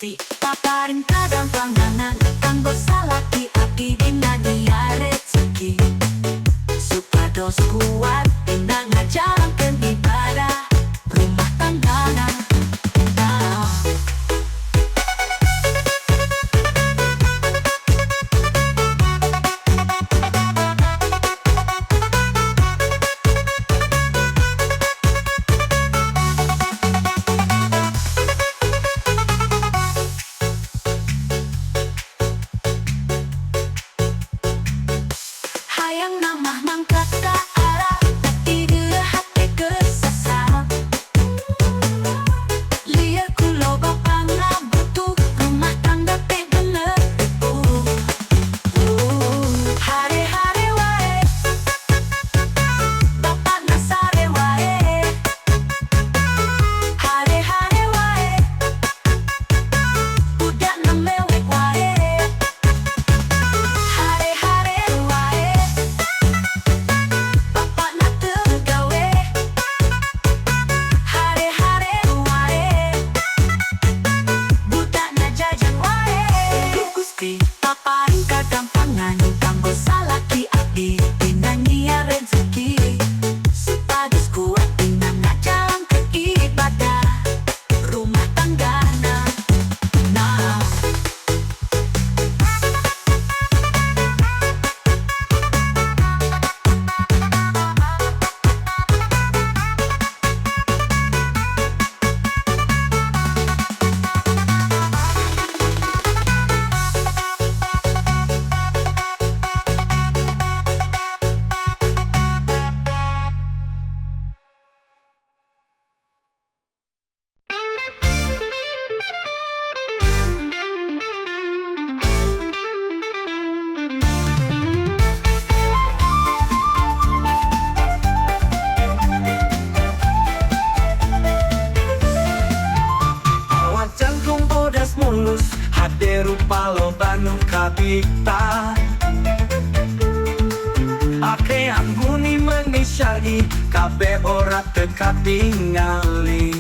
Gusti paparing kagampanganan kanggo salaki abdi dina nia rezeki supados kuat dina ngajalankeun ibadah rumah tanggana. Hayang namah mangkat ka arah hati deueuh hate kesasar lieur kulo bapa ngabutuh rumah tangga teh bener hare-hare wae bapa nasare wae hare-hare wae budak namewek wae hare-hare wae bapa na teu gawe hare-hare wae budak na jajan wae Gusti paparing kagampangan kanggo salaki abdi dina nia rezeki supados kuat dina ngajalankeun ibadah rumah tanggana. Nah, Awak jangkung bodas mulus hade rupa loba nu kabikta ake angguni menisyari kabe ora teu katingali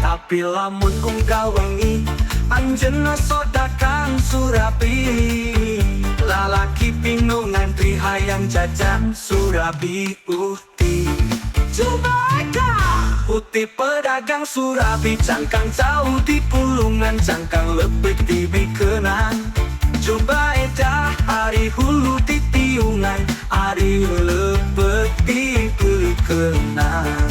tapi lamun unggal wengi anjeunna sodakan surabi lalaki bingung ngantri hayang jajan surabi uti Jubaika putih pedagang surabi cangkang jauh di pulungan cangkang lebih dibikenan coba edah hari hulu di tiungan hari lebih dibikenan.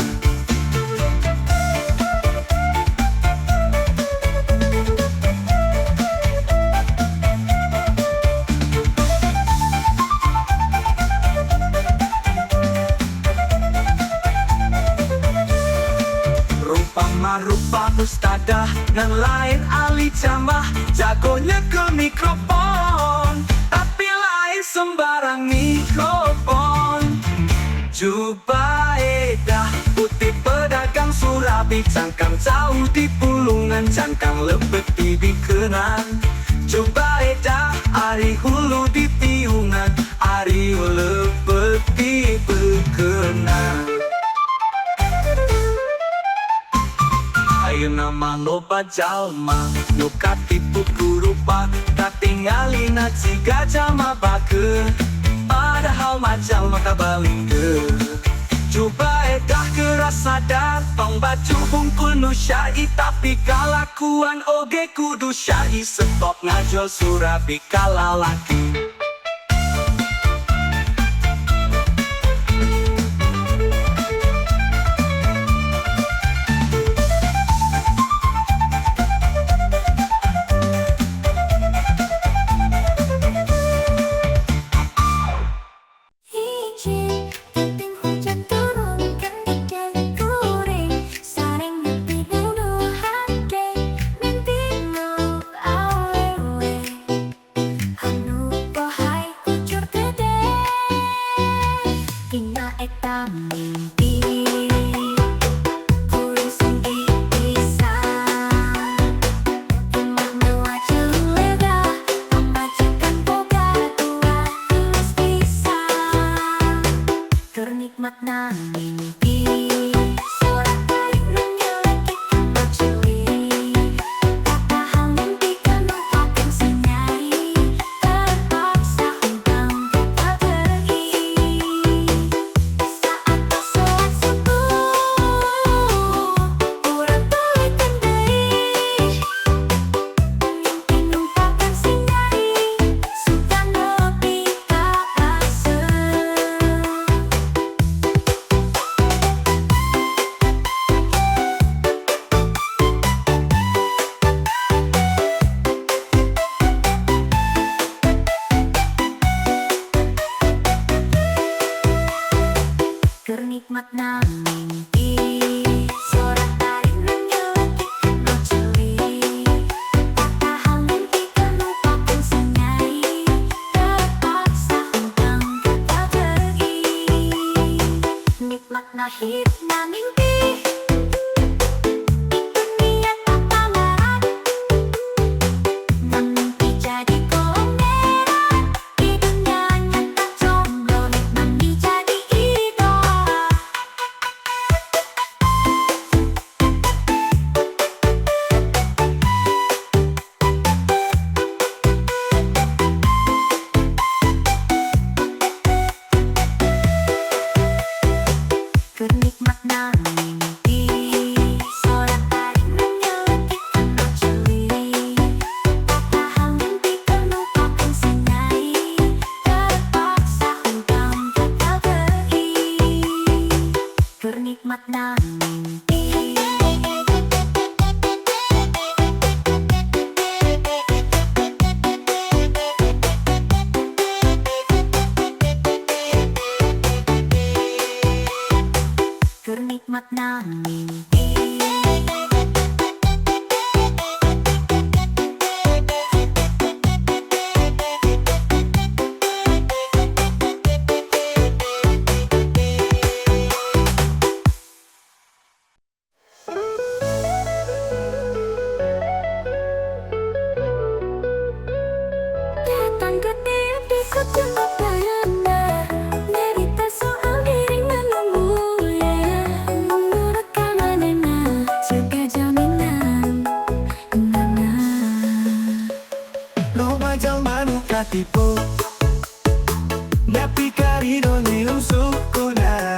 Rupa mustadah ngan lain ahli jamah jagonya ke mikrofon tapi lain sembarang mikrofon Juba edah putih pedagang surabi cangkang jauh di pulungan cangkang lebet dibikenan Juba edah ari hulu di tiungan ari lebet dibikenan. Ayeuna mah loba jalma nu katipu ku rupa katingalina ciga jalma bageun padahal mah jalma kabalingkeun coba edah geura sadar tong baju bungkul nu syai tapi kalakuan oge kudu syai stop ngajol surabi ka lalaki. Hijin, titing hujan turunkan ikan kuring Sareng nepi nuduhake mimpi nu awewe Anu katipu Nabi karido nilum sukuna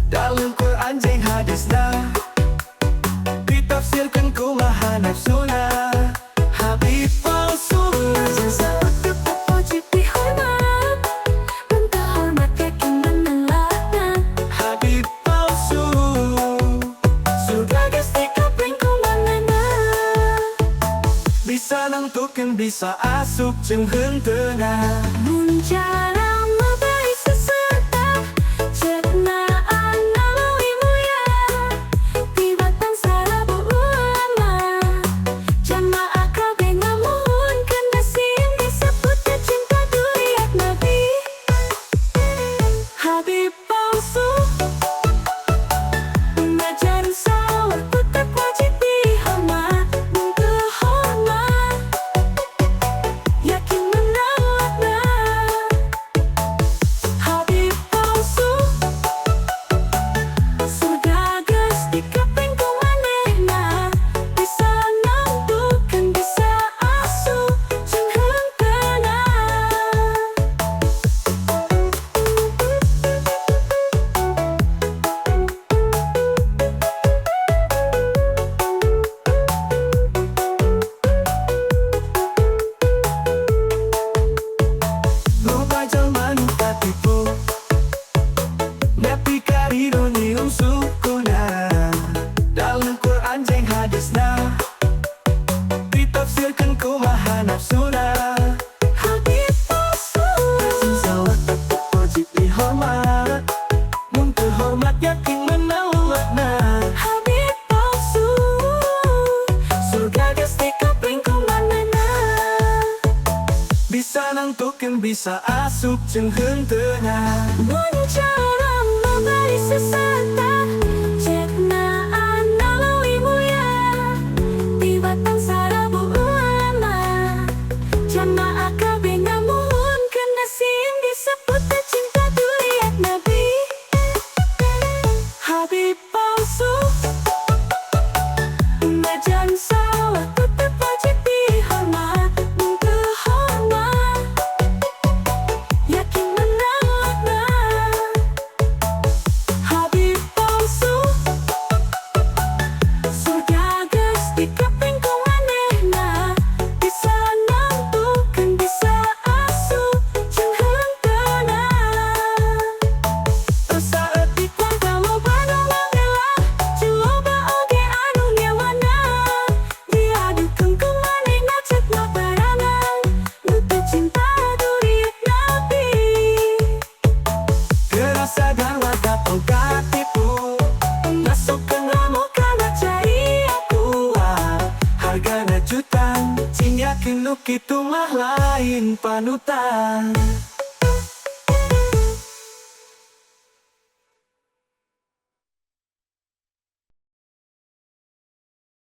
dalam Quran jeng hadisna ditafsirkan kumaha nafsuna Habib palsu Sahabat tetap wajib dihormat Bentuk hormat yakin menelakna Habib palsu Surga gesti kaping kumanana bisa nangtukeun bisa asup jeung henteu Mun jarang mabai seserta Cetnaan nalui mulia Tibatan sarabu ulama Jamaah kabe ngamuhun Kena sim disebut cinta duriat Nabi Habib palsu Mengajar salawat tetap wajib dihormat Bentuk hormat Yakin menolakna Habib palsu Surga geus di kaping kumanehna Bisa nangtukeun bisa asup jeung henteu loba jalma nu katipu Nabi karido nilum sukuna dalam Quran jeng hadisna ditafsirkan kumaha nafsuna Habib palsu Salat tetap wajib dihormat mun teu hormat yakin menolakna Habib palsu Surga geus di kaping kumanana bisa nangtukeun bisa asup jeung henteuna Mun jarang mabai seserta Cetnaan nalui mulia Tibatan sarabu ulama Jamaah kabe ngamuhun Kena sim disebut cinta duriat Nabi Habib palsu Mengajar salawat tetap wajib dihormat Bentuk hormat Yakin menolakna Habib palsu Surga geus di kaping kumanehna Bisa nangtukeun bisa asup jeung henteuna saeutik Mangga loba nu mangelah jeung loba oge anu nyawana Diadukeun kumanehna cetna barangan Nu teu cinta duriat Nabi gerasa garwa datang katipu masuk ke ngamuk kana cai kuat hargana jutaan cing yakin nu kitu mah lain panutan